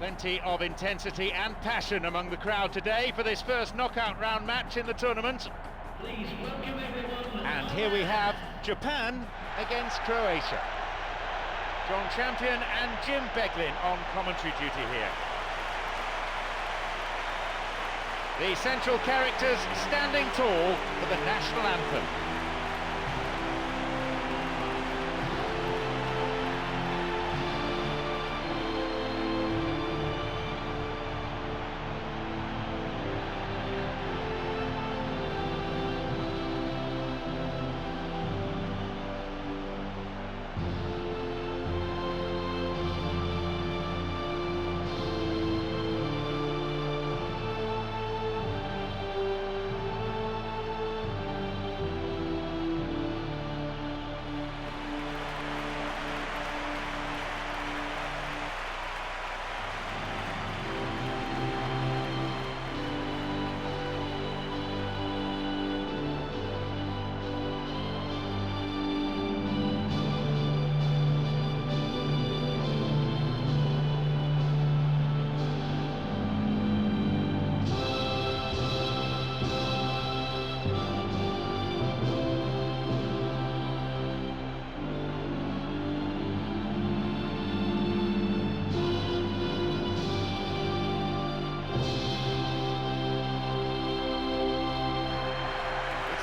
Plenty of intensity and passion among the crowd today for this first knockout round match in the tournament. Please welcome everyone. And here we have Japan against Croatia. John Champion and Jim Beglin on commentary duty here. The central characters standing tall for the national anthem.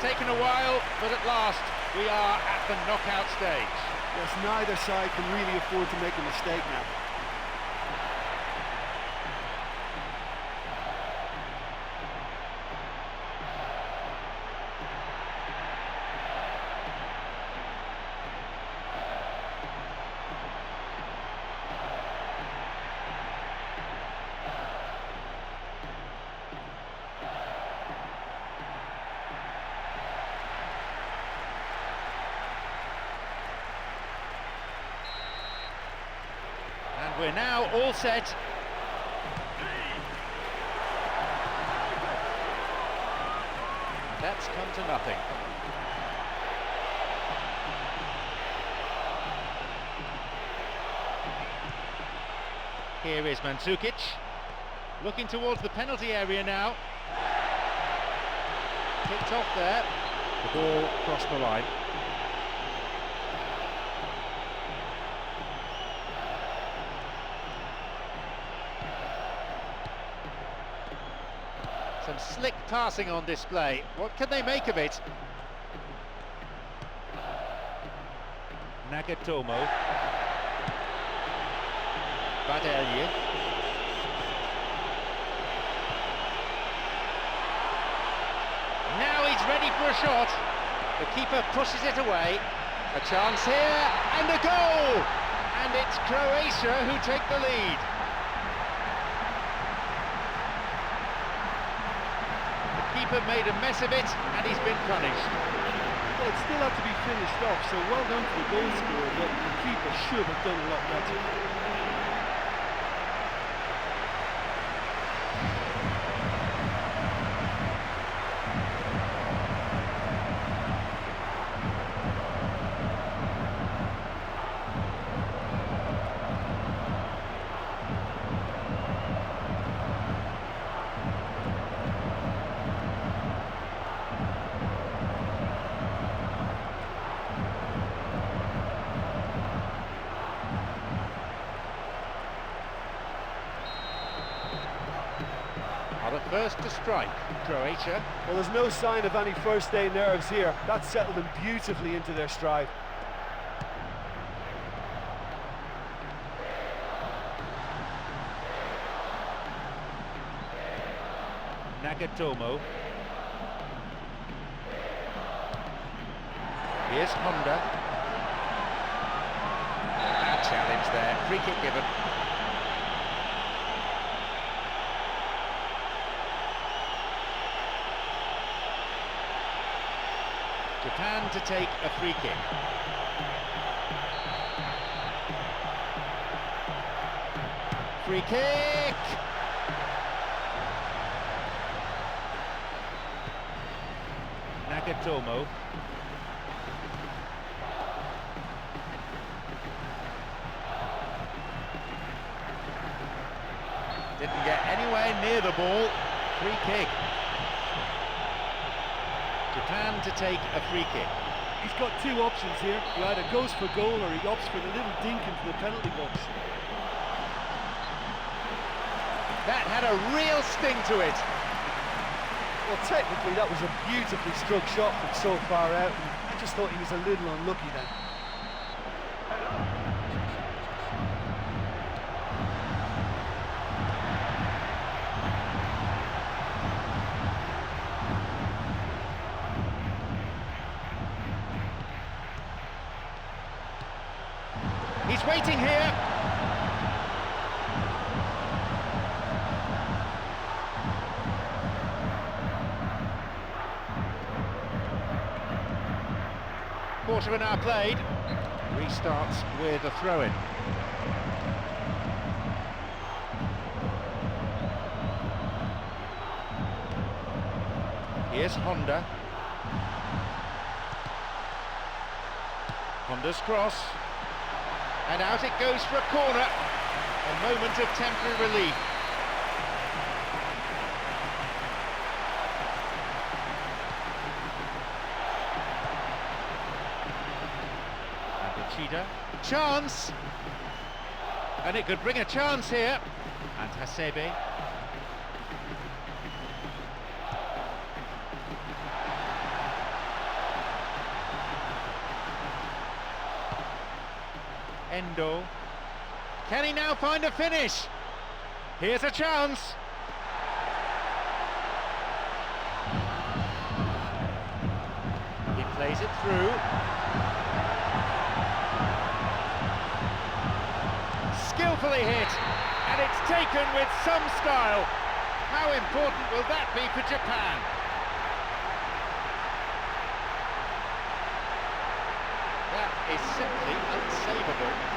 Taken a while, but at last we are at the knockout stage. Yes, neither side can really afford to make a mistake now. We're now all set. That's come to nothing. Here is Mandzukic, looking towards the penalty area now. Picked off there. The ball crossed the line. Some slick passing on display. What can they make of it? Nagatomo. Badelje. Now he's ready for a shot. The keeper pushes it away. A chance here and a goal! And it's Croatia who take the lead. Keeper made a mess of it and he's been punished. Well, it still had to be finished off, so well done to the goal scorer, but the keeper should have done a lot better. The first to strike, Croatia. Well, there's no sign of any first-day nerves here. That settled them beautifully into their stride. Nagatomo. Here's Honda. Bad challenge there, free kick given. Japan to take a free kick. Free kick! Nagatomo. Didn't get anywhere near the ball. Free kick. Japan to take a free kick. He's got two options here. He either goes for goal or he opts for the little dink into the penalty box. That had a real sting to it. Well, technically that was a beautifully struck shot from so far out. I just thought he was a little unlucky then. He's waiting here. Quarter of an hour played. Restarts with a throw-in. Here's Honda. Honda's cross. And out it goes for a corner. A moment of temporary relief. Cheetah. Chance! And it could bring a chance here. And Hasebe. Endo. Can he now find a finish? Here's a chance. He plays it through. Skillfully hit, and it's taken with some style. How important will that be for Japan? That is simply unsavable.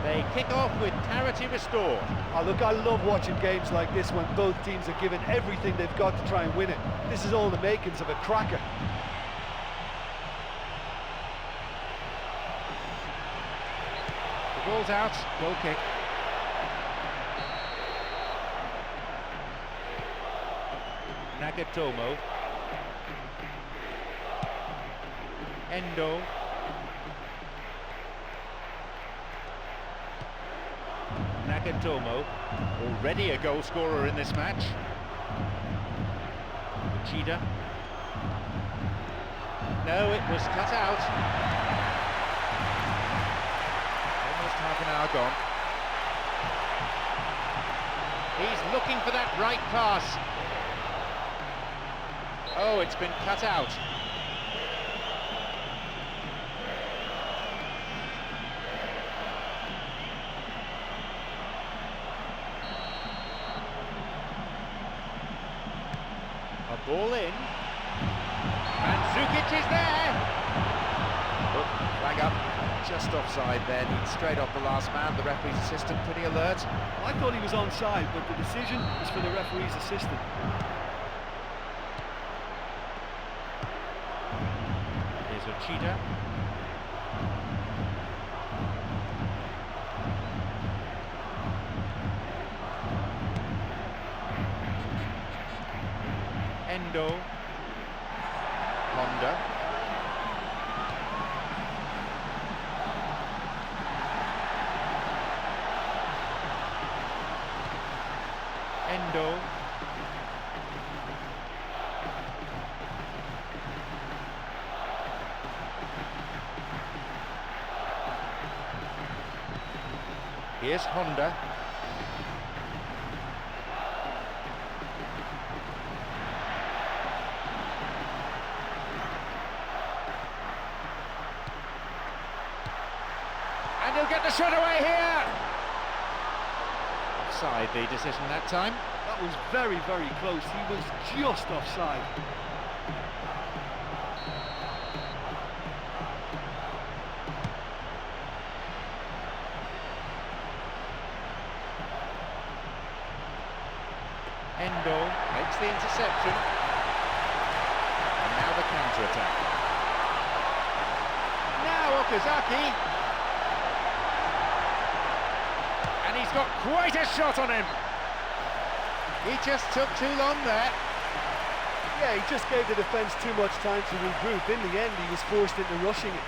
They kick off with parity restored. Oh, look, I love watching games like this when both teams are given everything they've got to try and win it. This is all the makings of a cracker. The ball's out, goal kick. Nagatomo. Endo. Nagatomo, already a goal scorer in this match. Uchida. No, it was cut out. Almost half an hour gone. He's looking for that right pass. Oh, it's been cut out. A ball in. And Zukic is there. Oh, flag up. Just offside then. Straight off the last man. The referee's assistant pretty alert. I thought he was onside, but the decision was for the referee's assistant. Here's Uchida. Endo. Honda. Endo. Here's Honda. And he'll get the shot away here. Offside the decision that time. That That was very, very close. He was just offside. Endo makes the interception. And now the counter-attack. Now Okazaki. And he's got quite a shot on him. He just took too long there. Yeah, he just gave the defence too much time to regroup. In the end, he was forced into rushing it.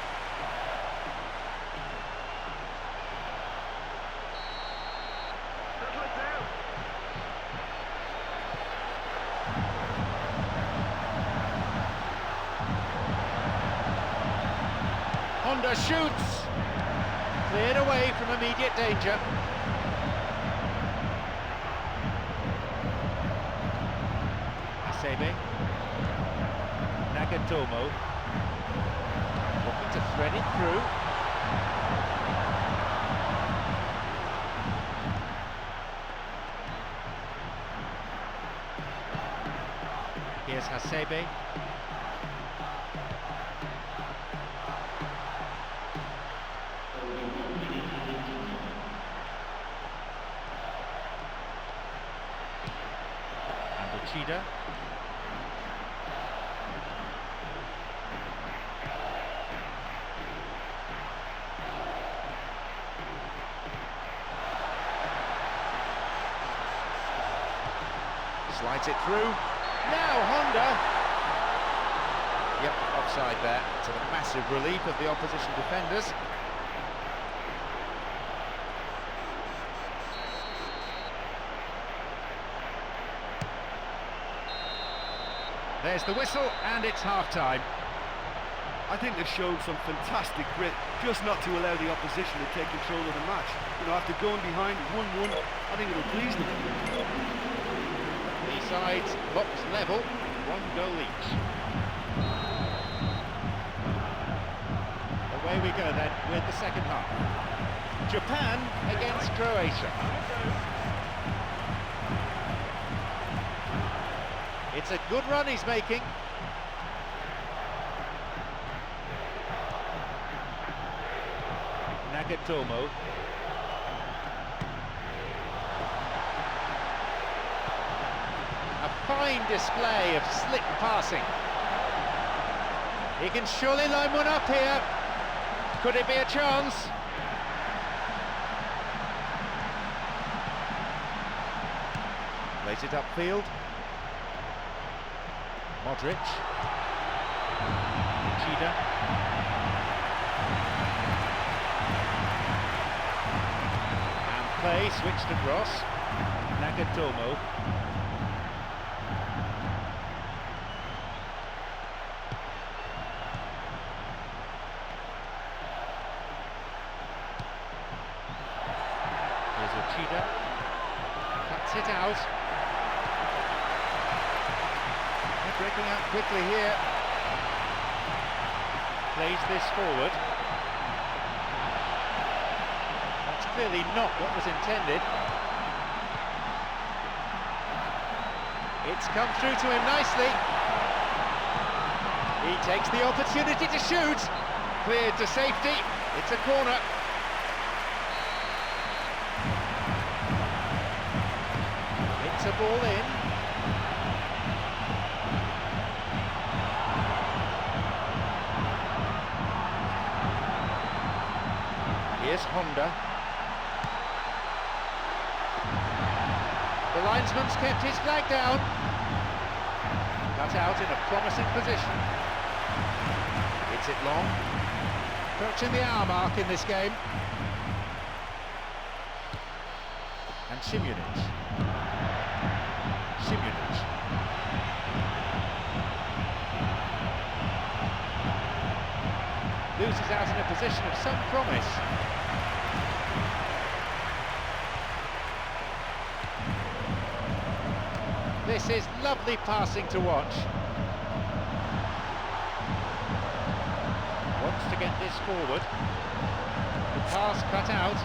Honda shoots. Cleared away from immediate danger. Hasebe. Nagatomo. Looking to thread it through. Here's Hasebe. Chida. Slides it through. Now Honda. Yep, offside there, to the massive relief of the opposition defenders. There's the whistle, and it's half-time. I think they've shown some fantastic grit, just not to allow the opposition to take control of the match. You know, after going behind 1-1, I think it'll please them. The sides box level, 1 goal each. Away we go then with the second half. Japan against Croatia. It's a good run he's making. Nagatomo. A fine display of slick passing. He can surely line one up here. Could it be a chance? Plays it upfield. Modric. Chida. And play switched across. Nagatomo. Here's Chida. Cuts it out. Breaking out quickly here. Plays this forward. That's clearly not what was intended. It's come through to him nicely. He takes the opportunity to shoot. Cleared to safety. It's a corner. It's a ball in. Here's Honda. The linesman's kept his flag down. Cut out in a promising position. Hits it long. Approaching the hour mark in this game. And Simunic. Loses out in a position of some promise. This is lovely passing to watch. Wants to get this forward. The pass cut out.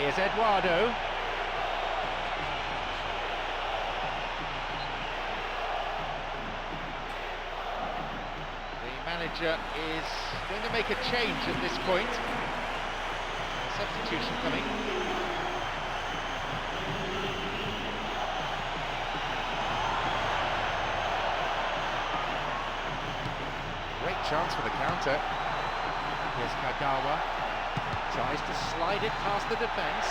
Here's Eduardo. The manager is going to make a change at this point. Substitution coming. Great chance for the counter. Here's Kagawa. Tries to slide it past the defence.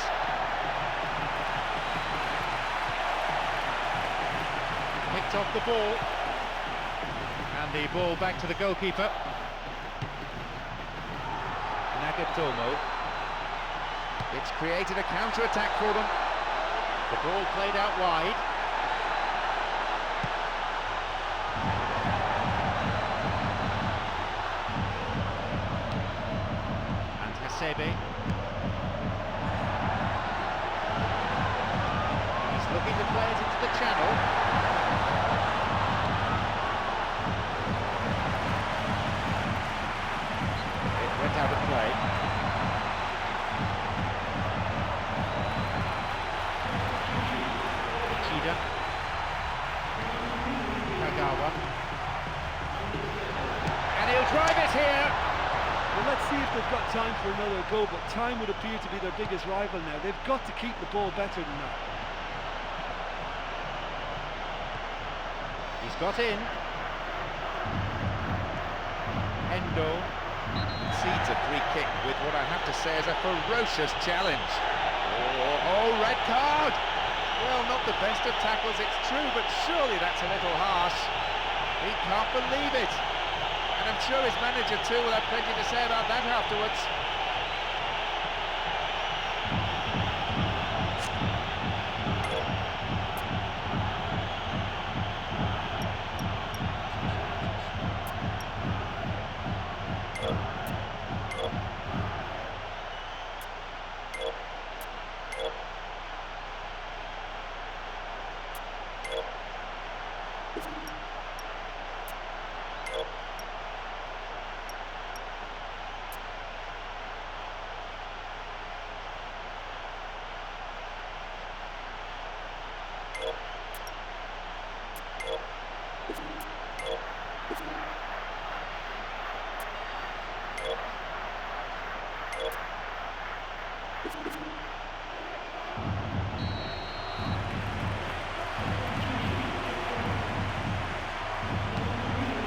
Picked off the ball. And the ball back to the goalkeeper. Nagatomo. It's created a counter-attack for them. The ball played out wide. And Hasebe. He's looking to play it into the channel. It went out of play. Kagawa. And he'll drive it here. Well, let's see if they've got time for another goal, but time would appear to be their biggest rival now. They've got to keep the ball better than that. He's got in. Endo concedes a free kick with what I have to say is a ferocious challenge. Oh, red card! Well, not the best of tackles, it's true, but surely that's a little harsh. He can't believe it. And I'm sure his manager too will have plenty to say about that afterwards.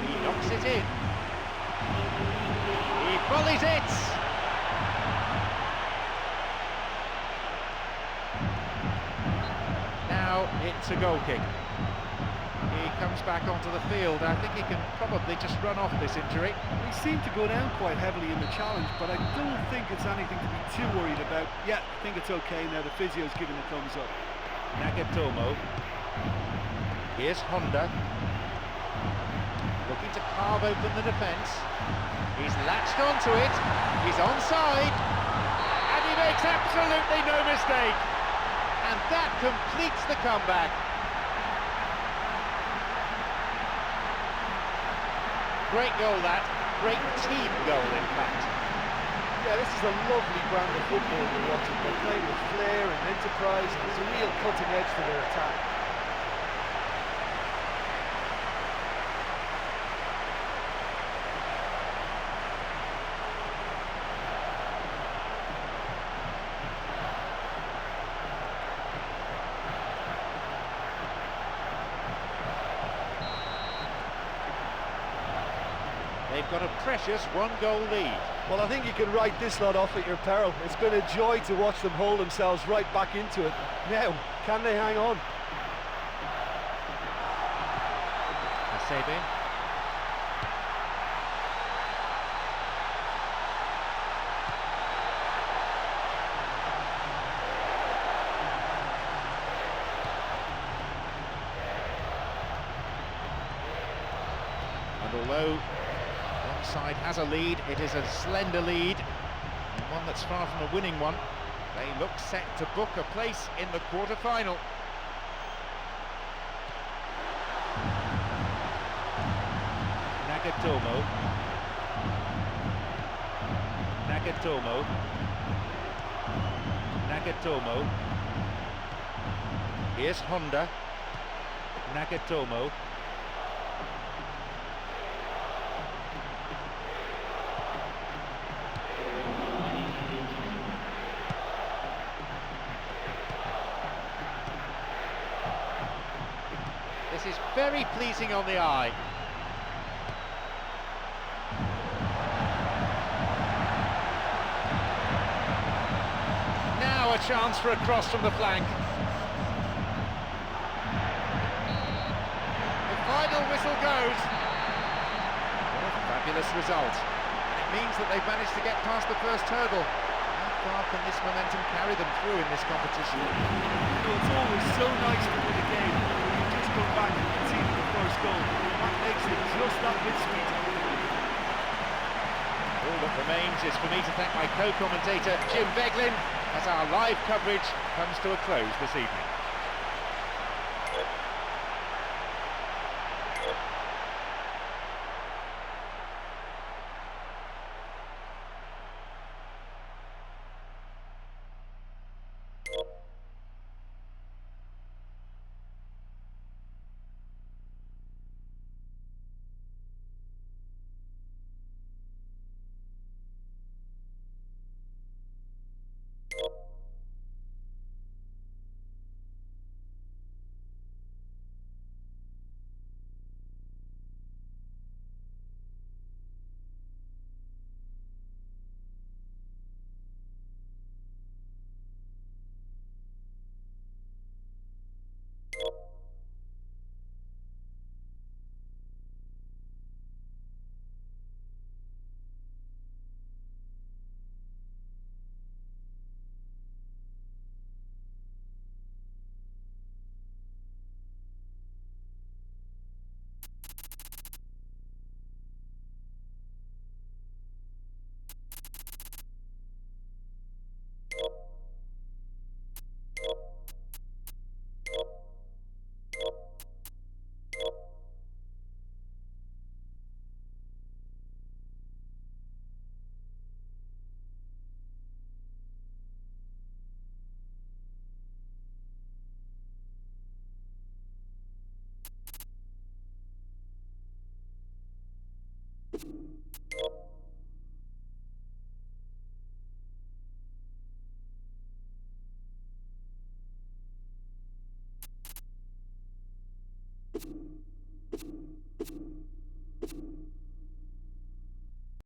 He knocks it in. He volleys it. Now it's a goal kick. He comes back onto the field. I think he can probably just run off this injury. He seemed to go down quite heavily in the challenge, but I don't think it's anything to be too worried about. Yeah, I think it's okay now. The physio's giving a thumbs up. Nagatomo. Here's Honda. Looking to carve open the defence. He's latched onto it. He's onside. And he makes absolutely no mistake. And that completes the comeback. Great goal that. Great team goal, in fact. Yeah, this is a lovely brand of football we're watching. They're playing with flair and enterprise. There's a real cutting edge to their attack. They've got a precious one-goal lead. Well, I think you can write this lot off at your peril. It's been a joy to watch them hold themselves right back into it. Now, can they hang on? Hasebe. And although one side has a lead, it is a slender lead, and one that's far from a winning one. They look set to book a place in the quarter-final. Nagatomo. Nagatomo. Here's Honda. Nagatomo. This is very pleasing on the eye. Now a chance for a cross from the flank. The final whistle goes. What a fabulous result. And it means that they've managed to get past the first hurdle. How far can this momentum carry them through in this competition? You know, it's always so nice to win a game when you just come back and concede the first goal. That makes it just that bit sweeter. All that remains is for me to thank my co-commentator Jim Beglin as our live coverage comes to a close this evening.